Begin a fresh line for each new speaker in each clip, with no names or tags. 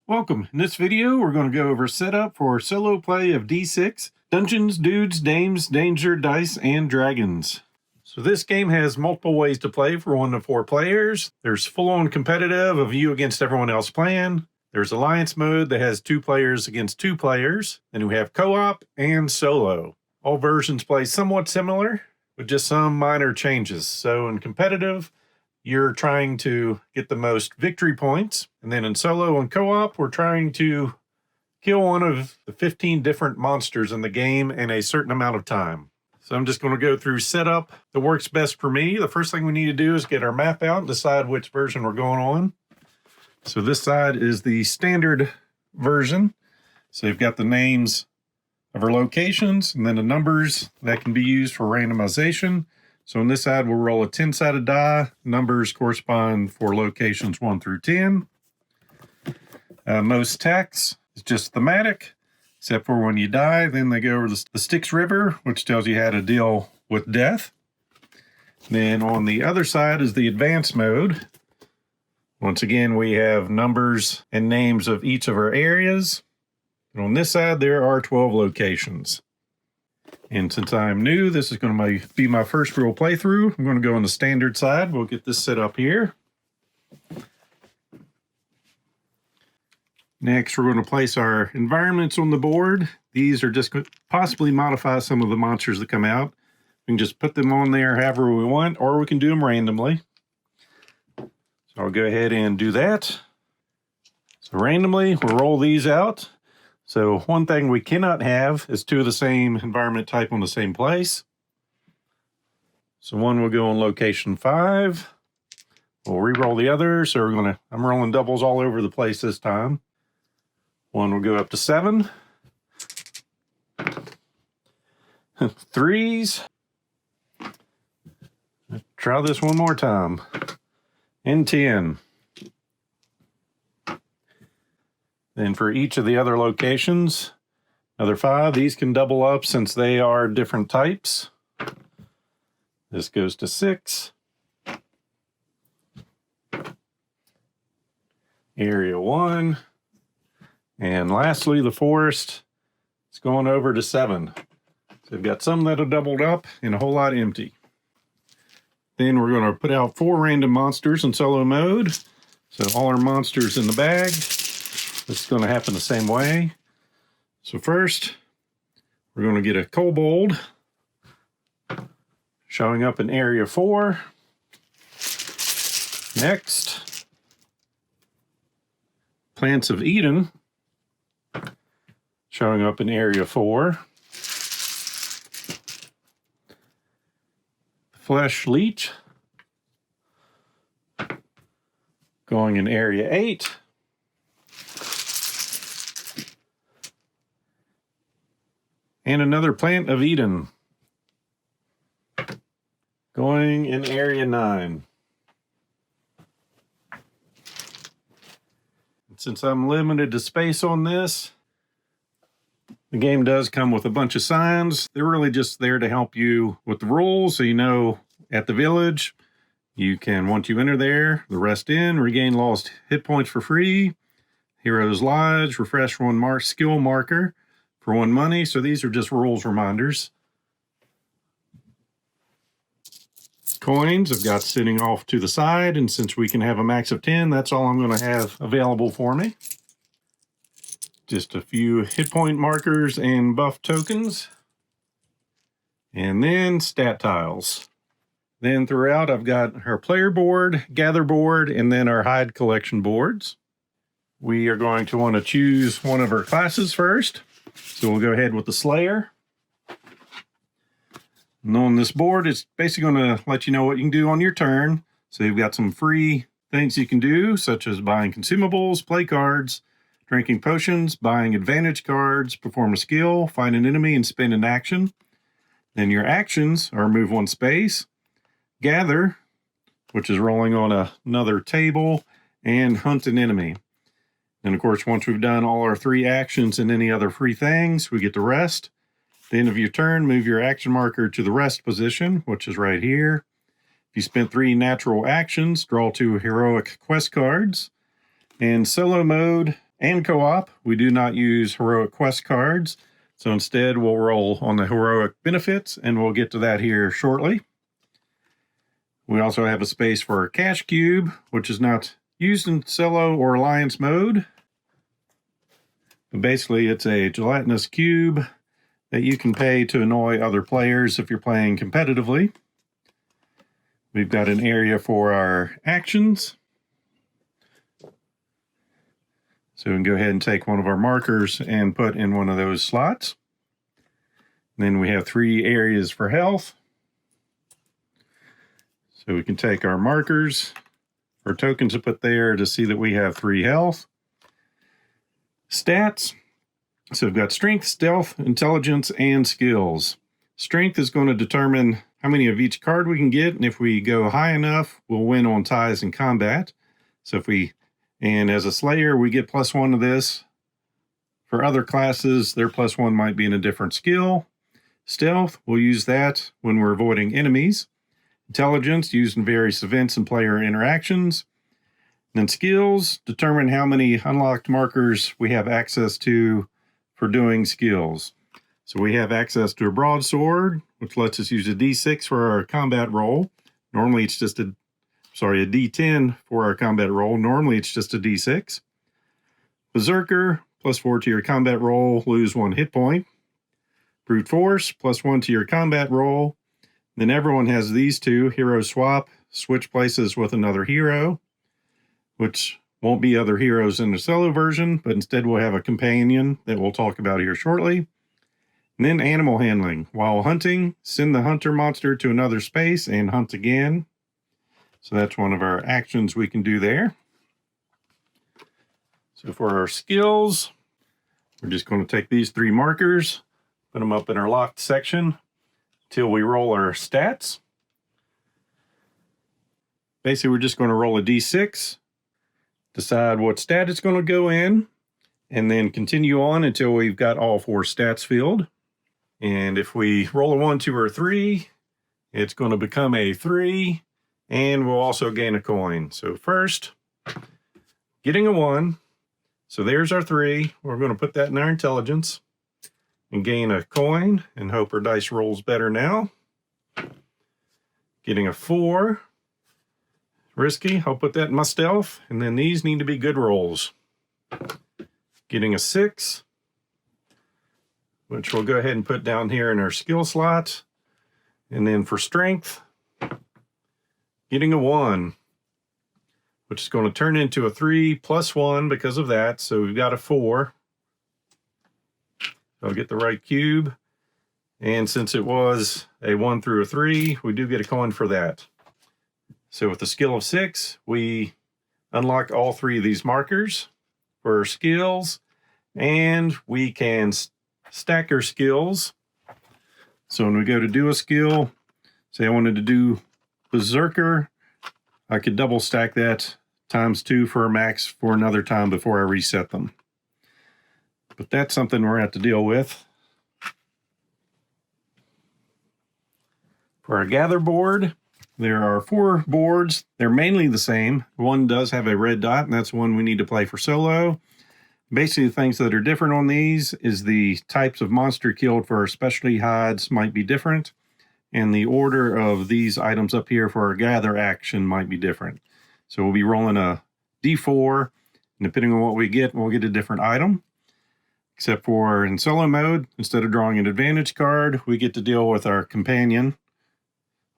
Welcome. In this video, we're going to go over setup for solo play of D6, Dungeons, Dudes, Dames, Danger, Dice, and Dragons. So this game has multiple ways to play for 1 to 4 players. There's full-on competitive of you against everyone else playing. There's alliance mode that has 2 players against 2 players. Then we have co-op and solo. All versions play somewhat similar, with just some minor changes. So in competitive, you're trying to get the most victory points. And then in solo and co-op, we're trying to kill one of the 15 different monsters in the game in a certain amount of time. So I'm just going to go through setup that works best for me. The first thing we need to do is get our map out and decide which version we're going on. So this side is the standard version. So you've got the names of our locations and then the numbers that can be used for randomization. So on this side, we'll roll a 10-sided die. Numbers correspond for locations 1 through 10. Most text is just thematic, except for when you die, then they go over the Styx River, which tells you how to deal with death. Then on the other side is the advanced mode. Once again, we have numbers and names of each of our areas. And on this side, there are 12 locations. And since I'm new, this is going to be my first real playthrough. I'm going to go on the standard side. We'll get this set up here. Next, we're going to place our environments on the board. These are just going to possibly modify some of the monsters that come out. We can just put them on there however we want, or we can do them randomly. So I'll go ahead and do that. So randomly, we'll roll these out. So one thing we cannot have is 2 of the same environment type on the same place. So one will go on location 5. We'll re-roll the other. So I'm rolling doubles all over the place this time. One will go up to 7. 3s. Let's try this one more time. And 10. Then for each of the other locations, another 5. These can double up since they are different types. This goes to 6. Area 1. And lastly, the forest is going over to 7. So we've got some that are doubled up and a whole lot empty. Then we're going to put out 4 random monsters in solo mode. So all our monsters in the bag. This is going to happen the same way. So first, we're going to get a kobold showing up in area 4. Next, Plants of Eden showing up in area 4. Flesh Leech going in area 8. And another Plant of Eden going in area 9. And since I'm limited to space on this, the game does come with a bunch of signs. They're really just there to help you with the rules. So you know at the village, you can, once you enter there, the rest in, regain lost hit points for free. Heroes Lodge, refresh 1 skill marker for 1 money. So these are just rules reminders. Coins I've got sitting off to the side, and since we can have a max of 10, that's all I'm going to have available for me. Just a few hit point markers and buff tokens. And then stat tiles. Then throughout, I've got our player board, gather board, and then our hide collection boards. We are going to want to choose one of our classes first. So we'll go ahead with the Slayer. And on this board, it's basically going to let you know what you can do on your turn. So you've got some free things you can do, such as buying consumables, play cards, drinking potions, buying advantage cards, perform a skill, find an enemy, and spend an action. Then your actions are move 1 space, gather, which is rolling on another table, and hunt an enemy. And of course, once we've done all our 3 actions and any other free things, we get to rest. At the end of your turn, move your action marker to the rest position, which is right here. If you spent 3 natural actions, draw 2 heroic quest cards. In solo mode, and co-op. We do not use heroic quest cards, so instead we'll roll on the heroic benefits, and we'll get to that here shortly. We also have a space for a cash cube, which is not used in solo or alliance mode. But basically, it's a gelatinous cube that you can pay to annoy other players if you're playing competitively. We've got an area for our actions. So we can go ahead and take one of our markers and put in one of those slots. Then we have 3 areas for health. So we can take our markers or tokens to put there to see that we have 3 health. Stats. So we've got strength, stealth, intelligence, and skills. Strength is going to determine how many of each card we can get, and if we go high enough, we'll win on ties in combat. So and as a slayer, we get +1 to this. For other classes, their +1 might be in a different skill. Stealth, we'll use that when we're avoiding enemies. Intelligence, used in various events and player interactions. And then skills, determine how many unlocked markers we have access to for doing skills. So we have access to a broadsword, which lets us use a D6 for our combat roll. Normally it's just a D10 for our combat roll. Normally it's just a D6. Berserker, +4 to your combat roll, lose 1 hit point. Brute Force, +1 to your combat roll. Then everyone has these 2, hero swap, switch places with another hero, which won't be other heroes in the solo version, but instead we'll have a companion that we'll talk about here shortly. And then animal handling. While hunting, send the hunter monster to another space and hunt again. So that's one of our actions we can do there. So for our skills, we're just going to take these 3 markers, put them up in our locked section till we roll our stats. Basically, we're just going to roll a D6, decide what stat it's going to go in, and then continue on until we've got all 4 stats filled. And if we roll a 1, 2, or 3, it's going to become a 3, and we'll also gain a coin. So first, getting a 1. So there's our 3. We're going to put that in our intelligence and gain a coin and hope our dice rolls better now. Getting a 4. Risky. I'll put that in my stealth. And then these need to be good rolls. Getting a 6, which we'll go ahead and put down here in our skill slot. And then for strength, getting a 1, which is going to turn into a 3 + 1 because of that. So we've got a 4. I'll get the right cube. And since it was a 1 through a 3, we do get a coin for that. So with a skill of 6, we unlock all 3 of these markers for our skills, and we can stack our skills. So when we go to do a skill, say I wanted to do Berserker, I could double stack that ×2 for a max for another time before I reset them. But that's something we're going to have to deal with. For our gather board, there are 4 boards. They're mainly the same. One does have a red dot, and that's one we need to play for solo. Basically, the things that are different on these is the types of monster killed for our specialty hides might be different, and the order of these items up here for our gather action might be different. So we'll be rolling a D4, and depending on what we get, we'll get a different item. Except for in solo mode, instead of drawing an advantage card, we get to deal with our companion,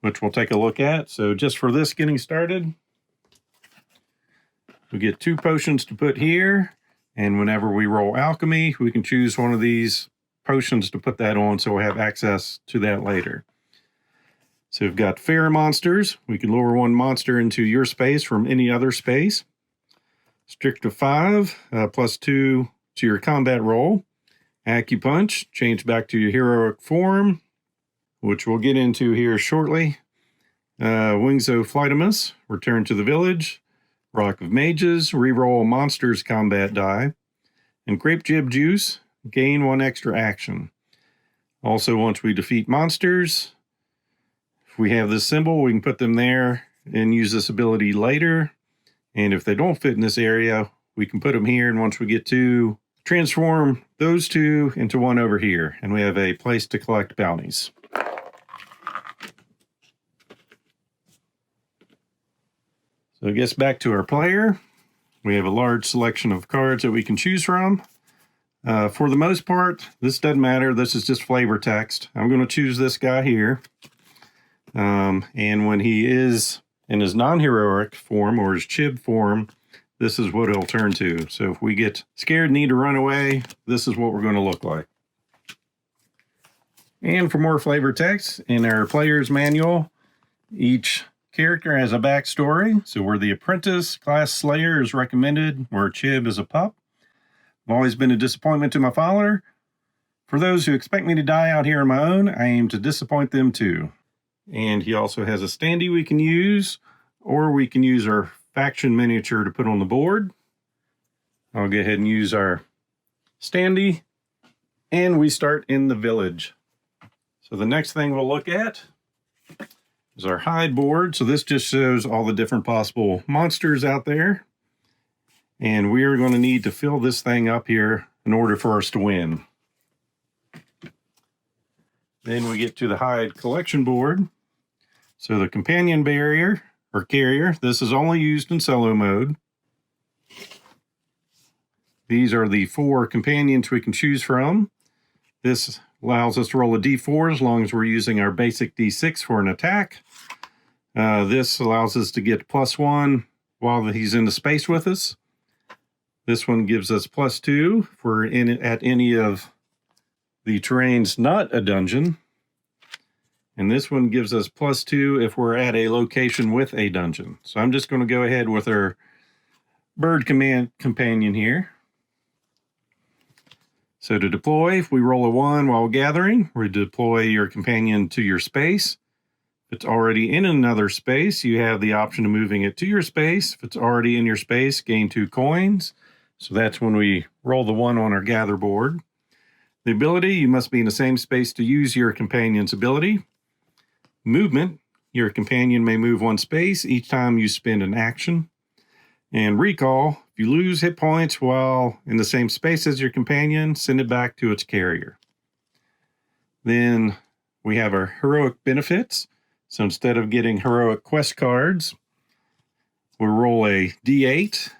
which we'll take a look at. So just for this getting started, we get 2 potions to put here. And whenever we roll alchemy, we can choose one of these potions to put that on, so we'll have access to that later. So we've got fair monsters. We can lower 1 monster into your space from any other space. Strict of 5, +2 to your combat roll. Acupunch, change back to your heroic form, which we'll get into here shortly. Wings of Flightimus, return to the village. Rock of Mages, reroll monsters combat die. And Grape Jib Juice, gain 1 extra action. Also, once we defeat monsters, if we have this symbol, we can put them there and use this ability later. And if they don't fit in this area, we can put them here, and once we get to transform those two into one over here, and we have a place to collect bounties. So it gets back to our player. We have a large selection of cards that we can choose from. For the most part, this doesn't matter. This is just flavor text. I'm going to choose this guy here. And when he is in his non-heroic form or his chib form, this is what he'll turn to. So if we get scared and need to run away, this is what we're going to look like. And for more flavor text, in our player's manual, each character has a backstory. So we're the apprentice, class slayer is recommended, where chib is a pup. I've always been a disappointment to my father. For those who expect me to die out here on my own, I aim to disappoint them too. And he also has a standee we can use, or we can use our faction miniature to put on the board. I'll go ahead and use our standee, and we start in the village. So the next thing we'll look at is our hide board. So this just shows all the different possible monsters out there. And we are going to need to fill this thing up here in order for us to win. Then we get to the hide collection board. So the companion barrier or carrier, this is only used in solo mode. These are the 4 companions we can choose from. This allows us to roll a d4 as long as we're using our basic d6 for an attack. This allows us to get +1 while he's in the space with us. This one gives us +2 if we're at any of the terrains not a dungeon. And this one gives us +2 if we're at a location with a dungeon. So I'm just going to go ahead with our bird companion here. So to deploy, if we roll a 1 while gathering, we deploy your companion to your space. If it's already in another space, you have the option of moving it to your space. If it's already in your space, gain 2 coins. So that's when we roll the 1 on our gather board. The ability, you must be in the same space to use your companion's ability. Movement, your companion may move 1 space each time you spend an action. And recall, if you lose hit points while in the same space as your companion, send it back to its carrier. Then we have our heroic benefits. So instead of getting heroic quest cards, we'll roll a d8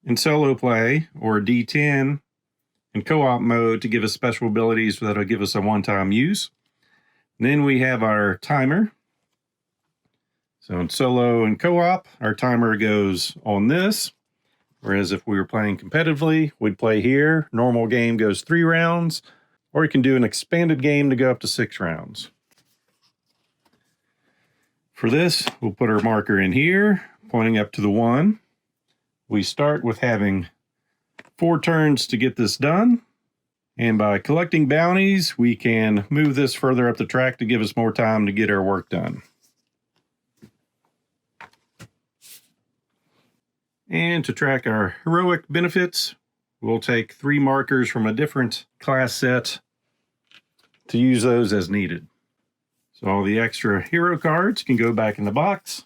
in solo play or a d10 in co-op mode to give us special abilities that'll give us a one-time use. And then we have our timer. So in solo and co-op, our timer goes on this. Whereas if we were playing competitively, we'd play here. Normal game goes 3 rounds, or you can do an expanded game to go up to 6 rounds. For this, we'll put our marker in here, pointing up to the 1. We start with having 4 turns to get this done. And by collecting bounties, we can move this further up the track to give us more time to get our work done. And to track our heroic benefits, we'll take 3 markers from a different class set to use those as needed. So all the extra hero cards can go back in the box,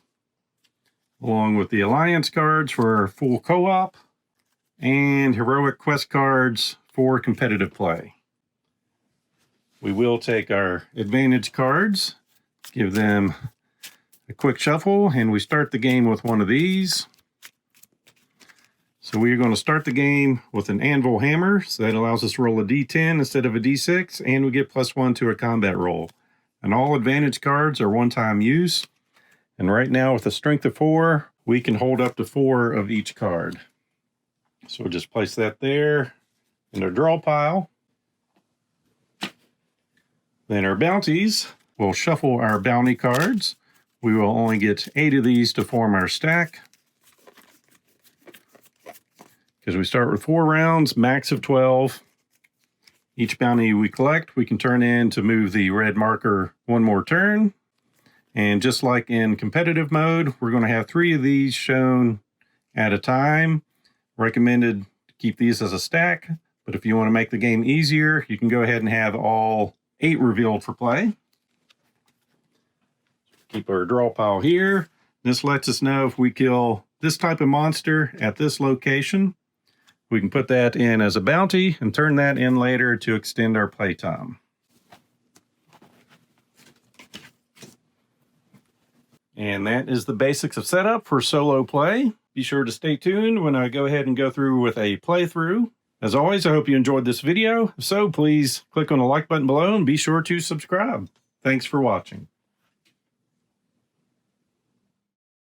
along with the alliance cards for full co-op and heroic quest cards for competitive play. We will take our advantage cards, give them a quick shuffle, and we start the game with one of these. So we're going to start the game with an anvil hammer, so that allows us to roll a d10 instead of a d6, and we get +1 to a combat roll. And all advantage cards are one-time use. And right now with a strength of 4, we can hold up to 4 of each card. So we'll just place that there in our draw pile. Then our bounties, we'll shuffle our bounty cards. We will only get 8 of these to form our stack. Because we start with 4 rounds, max of 12. Each bounty we collect, we can turn in to move the red marker 1 more turn. And just like in competitive mode, we're going to have 3 of these shown at a time. Recommended to keep these as a stack, but if you want to make the game easier, you can go ahead and have all 8 revealed for play. Keep our draw pile here. This lets us know if we kill this type of monster at this location, We can put that in as a bounty and turn that in later to extend our playtime. And that is the basics of setup for solo play. Be sure to stay tuned when I go ahead and go through with a playthrough. As always, I hope you enjoyed this video. If so, please click on the like button below and be sure to subscribe. Thanks for watching.